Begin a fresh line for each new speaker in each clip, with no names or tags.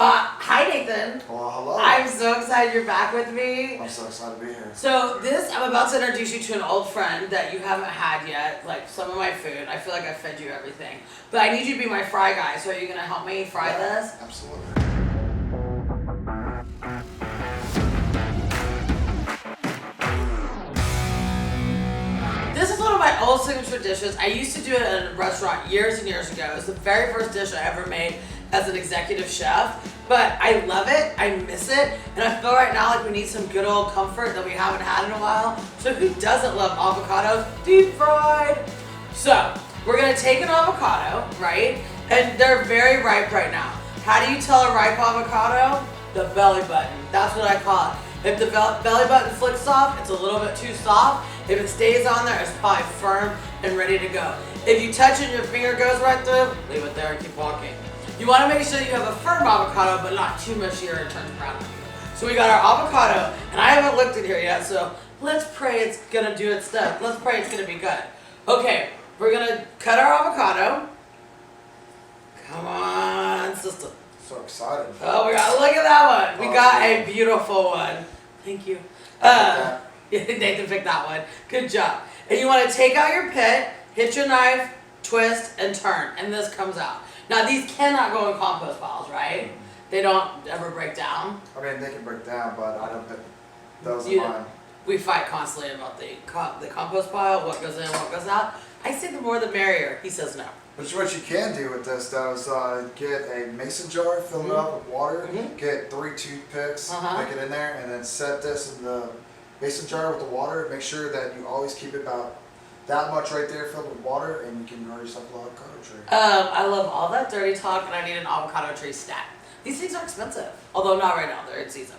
Hi Nathan.
Well, hello.
I'm so excited you're back with me.
I'm so excited to be here.
So I'm about to introduce you to an old friend that you haven't had yet, like some of my food. I feel like I fed you everything. But I need you to be my fry guy, so are you gonna help me fry this?
Absolutely.
This is one of my old signature dishes. I used to do it at a restaurant years and years ago. It was the very first dish I ever made as an executive chef. But I love it, I miss it, and I feel right now like we need some good old comfort that we haven't had in a while. So who doesn't love avocados deep fried? So we're gonna take an avocado, right? And they're very ripe right now. How do you tell a ripe avocado? The belly button. That's what I call it. If the belly button flicks off, it's a little bit too soft. If it stays on there, it's probably firm and ready to go. If you touch it and your finger goes right through, leave it there and keep walking. You want to make sure you have a firm avocado, but not too mushy or it turns brown on you. So we got our avocado, and I haven't looked at here yet, so let's pray it's gonna do its stuff. Let's pray it's gonna be good. Okay, we're gonna cut our avocado. Come on, sister.
So excited.
Oh, look at that one. We got a beautiful one. Thank you. Nathan picked that one. Good job. And you want to take out your pit, hit your knife, twist, and turn, and this comes out. Now these cannot go in compost piles, right? They don't ever break down.
I mean, they can break down, but I don't put those in mine.
We fight constantly about the compost pile, what goes in, what goes out. I say the more the merrier. He says no.
But what you can do with this though is get a mason jar, fill it up with water, get 3 toothpicks, stick it in there, and then set this in the mason jar with the water. Make sure that you always keep it about that much right there filled with water, and you can grow yourself an avocado tree.
I love all that dirty talk, and I need an avocado tree stat. These things are expensive, although not right now, they're in season.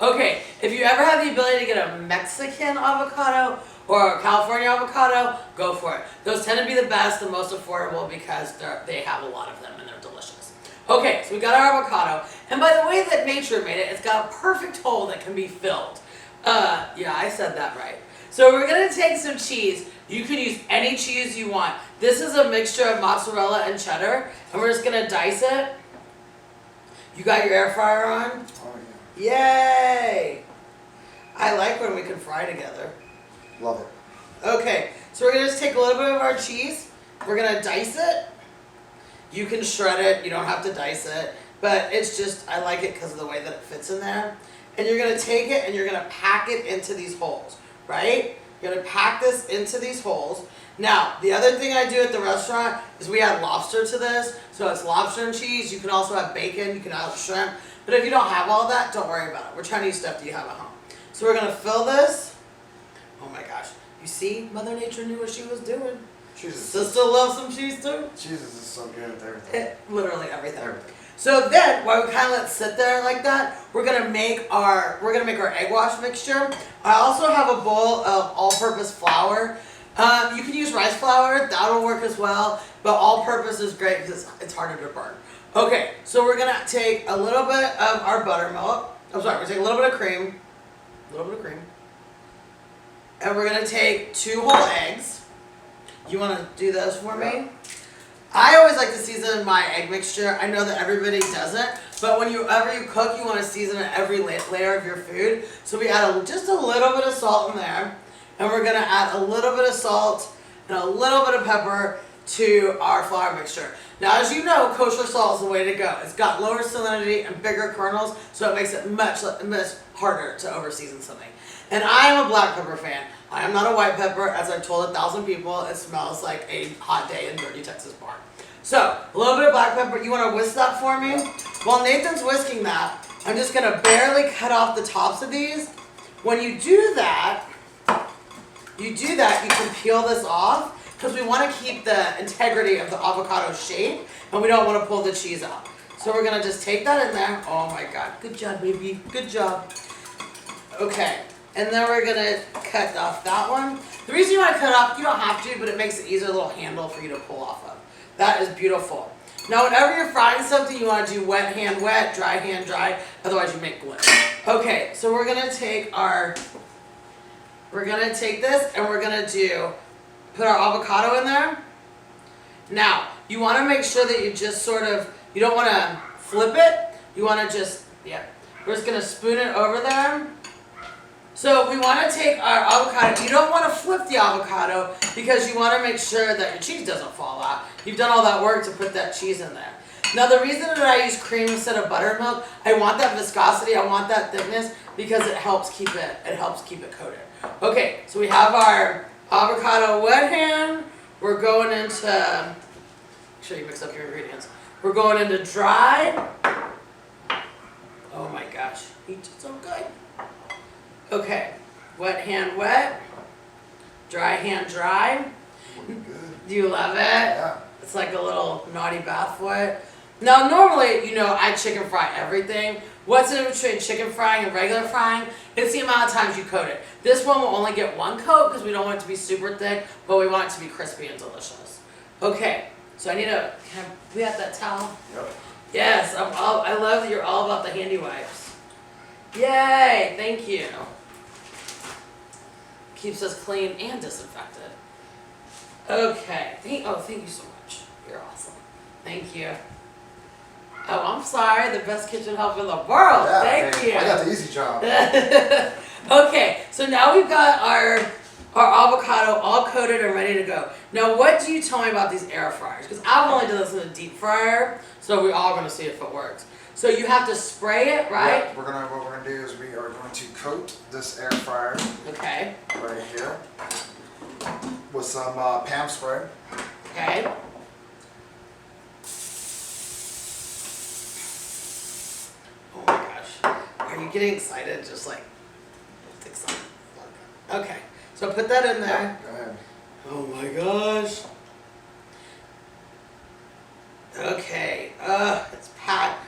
Okay, if you ever have the ability to get a Mexican avocado or a California avocado, go for it. Those tend to be the best, the most affordable, because they have a lot of them and they're delicious. Okay, so we got our avocado, and by the way that nature made it, it's got a perfect hole that can be filled. Yeah, I said that right. So we're gonna take some cheese. You can use any cheese you want. This is a mixture of mozzarella and cheddar, and we're just gonna dice it. You got your air fryer on?
Oh yeah.
Yay! I like when we can fry together.
Love it.
Okay, so we're gonna just take a little bit of our cheese. We're gonna dice it. You can shred it, you don't have to dice it, but it's just, I like it because of the way that it fits in there. And you're gonna take it and you're gonna pack it into these holes, right? You're gonna pack this into these holes. Now, the other thing I do at the restaurant is we add lobster to this. So it's lobster and cheese. You can also have bacon, you can add shrimp. But if you don't have all that, don't worry about it. We're trying to use stuff that you have at home. So we're gonna fill this. Oh my gosh. You see, Mother Nature knew what she was doing. Sister loves some cheese too.
Jesus is so good at everything.
Literally everything. So then, while we kind of let it sit there like that, we're gonna make our egg wash mixture. I also have a bowl of all-purpose flour. You can use rice flour, that'll work as well, but all-purpose is great because it's harder to burn. Okay, so we're gonna take a little bit of our buttermilk. We're gonna take a little bit of cream, and we're gonna take 2 whole eggs. You wanna do those for me? I always like to season my egg mixture. I know that everybody doesn't, but whenever you cook, you want to season it every layer of your food. So we add just a little bit of salt in there, and we're going to add a little bit of salt and a little bit of pepper to our flour mixture. Now, as you know, kosher salt is the way to go. It's got lower salinity and bigger kernels, so it makes it much harder to over-season something. And I am a black pepper fan. I am not a white pepper. As I've told 1,000 people, it smells like a hot day in dirty Texas bar. So, a little bit of black pepper. You want to whisk that for me? While Nathan's whisking that, I'm just going to barely cut off the tops of these. When you do that, you can peel this off because we want to keep the integrity of the avocado shape and we don't want to pull the cheese out. So we're going to just take that in there. Oh my God. Good job, baby. Good job. Okay. And then we're going to cut off that one. The reason you want to cut it off, you don't have to, but it makes it easier, a little handle for you to pull off of. That is beautiful. Now, whenever you're frying something, you want to do wet hand wet, dry hand dry, otherwise you make glue. Okay, so we're going to take this and we're going to put our avocado in there. Now, you want to make sure that you just you don't want to flip it, You want to just, we're just going to spoon it over there. So we want to take our avocado. You don't want to flip the avocado because you want to make sure that your cheese doesn't fall out. You've done all that work to put that cheese in there. Now the reason that I use cream instead of buttermilk, I want that viscosity, I want that thickness because it helps keep it coated. Okay, so we have our avocado wet hand. We're going into, make sure you mix up your ingredients. We're going into dry. Oh my gosh, it's so good. Okay, wet hand wet, dry hand dry. Do you love it?
Yeah.
It's like a little naughty bath foot. Now normally, you know, I chicken fry everything. What's in between chicken frying and regular frying? It's the amount of times you coat it. This one will only get one coat because we don't want it to be super thick, but we want it to be crispy and delicious. Okay, so I need we have that towel?
Yep.
Yes, I love that you're all about the handy wipes. Yay, thank you. Keeps us clean and disinfected. Okay, thank you so much. You're awesome. Thank you. Oh, I'm sorry, the best kitchen help in the world.
Yeah,
Thank you.
I got the easy job.
Okay, so now we've got our avocado all coated and ready to go. Now, what do you tell me about these air fryers? Because I've only done this in a deep fryer, so we're all going to see if it works. So you have to spray it, right?
Yeah, what we're gonna do is we are going to coat this air fryer.
Okay.
Right here with some Pam spray.
Okay. Oh my gosh. Are you getting excited? Just like, excited. Okay. So put that in there.
Go ahead.
Oh my gosh. Okay. It's packed.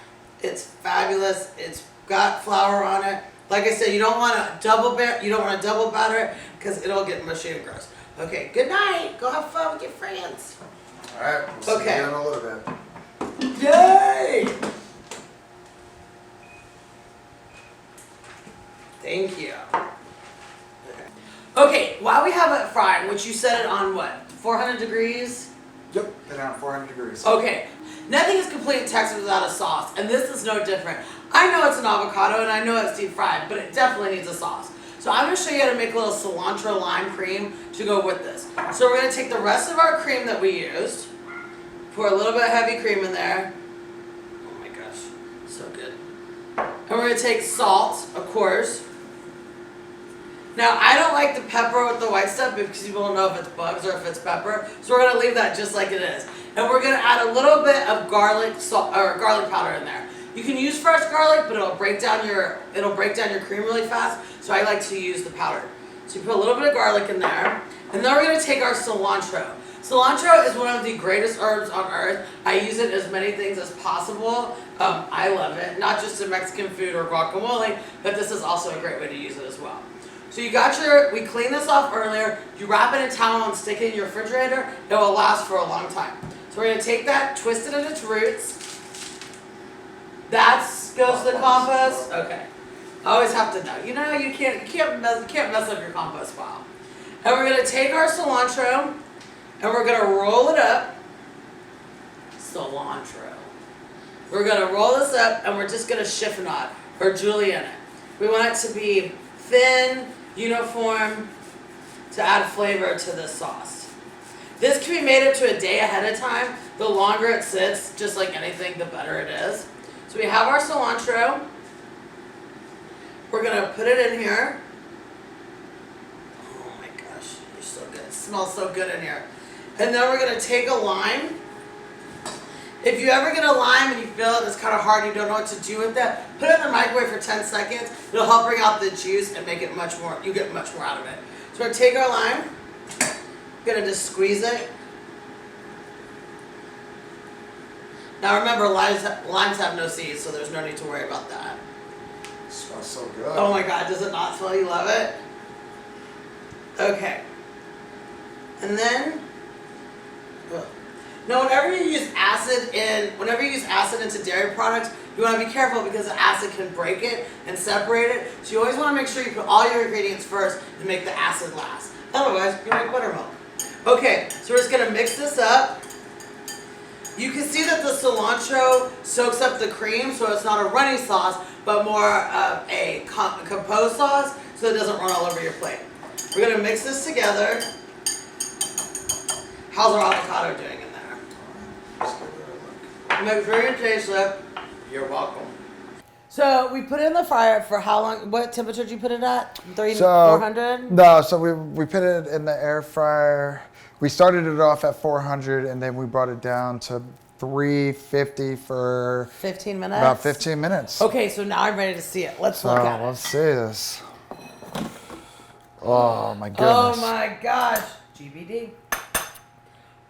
It's fabulous. It's got flour on it. Like I said, you don't want to double batter it because it'll get mushy and gross. Okay. Good night. Go have fun with your friends.
All right. We'll see you in a little bit.
Yay! Thank you. Okay, while we have it frying, which you set it on what? 400 degrees?
Yep, been on 400 degrees.
Okay, nothing is complete in Texas without a sauce, and this is no different. I know it's an avocado and I know it's deep fried, but it definitely needs a sauce. So I'm going to show you how to make a little cilantro lime cream to go with this. So we're going to take the rest of our cream that we used, pour a little bit of heavy cream in there. Oh my gosh, so good. And we're going to take salt, of course. Now, I don't like the pepper with the white stuff because you won't know if it's bugs or if it's pepper. So we're going to leave that just like it is. And we're going to add a little bit of garlic powder in there. You can use fresh garlic, but it'll break down your cream really fast. So I like to use the powder. So you put a little bit of garlic in there. And then we're going to take our cilantro. Cilantro is one of the greatest herbs on earth. I use it in as many things as possible. I love it. Not just in Mexican food or guacamole, but this is also a great way to use it as well. So we cleaned this off earlier, you wrap it in a towel and stick it in your refrigerator, it will last for a long time. So we're going to take that, twist it at its roots. That goes to the compost. Okay. I always have to know. You know, you can't mess up your compost pile. And we're going to take our cilantro and we're going to roll it up. Cilantro. We're going to roll this up and we're just going to chiffonade or julienne it. We want it to be thin, uniform, to add flavor to this sauce. This can be made up to a day ahead of time. The longer it sits, just like anything, the better it is. So we have our cilantro. We're going to put it in here. Oh my gosh, you're so good. It smells so good in here. And then we're going to take a lime. If you ever get a lime and you feel it, it's kind of hard, you don't know what to do with it, put it in the microwave for 10 seconds. It'll help bring out the juice and make it you get much more out of it. So we're going to take our lime, we're going to just squeeze it. Now remember, limes have no seeds, so there's no need to worry about that.
It smells so good.
Oh my God, does it not smell? You love it? Okay. And then, now whenever you use acid into dairy products, you want to be careful because the acid can break it and separate it. So you always want to make sure you put all your ingredients first and make the acid last. Otherwise, you make buttermilk. Okay, so we're just going to mix this up. You can see that the cilantro soaks up the cream, so it's not a runny sauce, but more of a composed sauce, so it doesn't run all over your plate. We're gonna mix this together. How's our avocado doing in there?
Just give it a look.
Make sure you taste it. You're welcome. So we put it in the fryer for how long? What temperature did you put it at? 400?
No, so we put it in the air fryer. We started it off at 400 and then we brought it down to 350 for
15 minutes?
About 15 minutes.
Okay, so now I'm ready to see it. Let's look at it.
Let's see this. Oh my goodness.
Oh my gosh. GBD.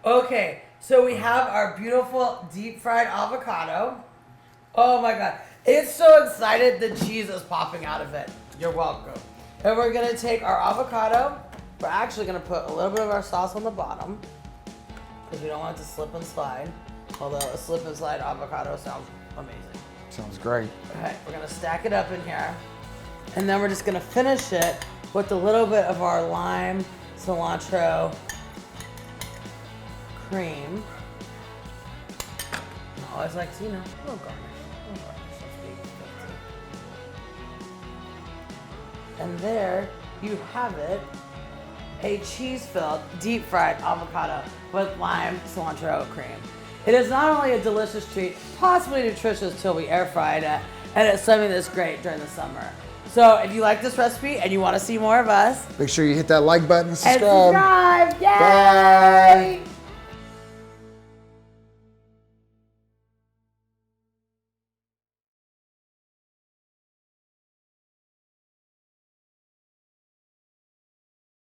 Okay, so we have our beautiful deep fried avocado. Oh my God. It's so excited the cheese is popping out of it. You're welcome. And we're gonna take our avocado. We're actually gonna put a little bit of our sauce on the bottom because we don't want it to slip and slide. Although a slip and slide avocado sounds amazing.
Sounds great.
Okay, we're gonna stack it up in here. And then we're just gonna finish it with a little bit of our lime cilantro cream. I always like to, you know, a little garnish. And there you have it, a cheese-filled, deep-fried avocado with lime cilantro cream. It is not only a delicious treat, possibly nutritious till we air fried it, and it's something that's great during the summer. So if you like this recipe and you want to see more of us,
Make sure you hit that like button and
and
subscribe.
subscribe, yay!
Bye.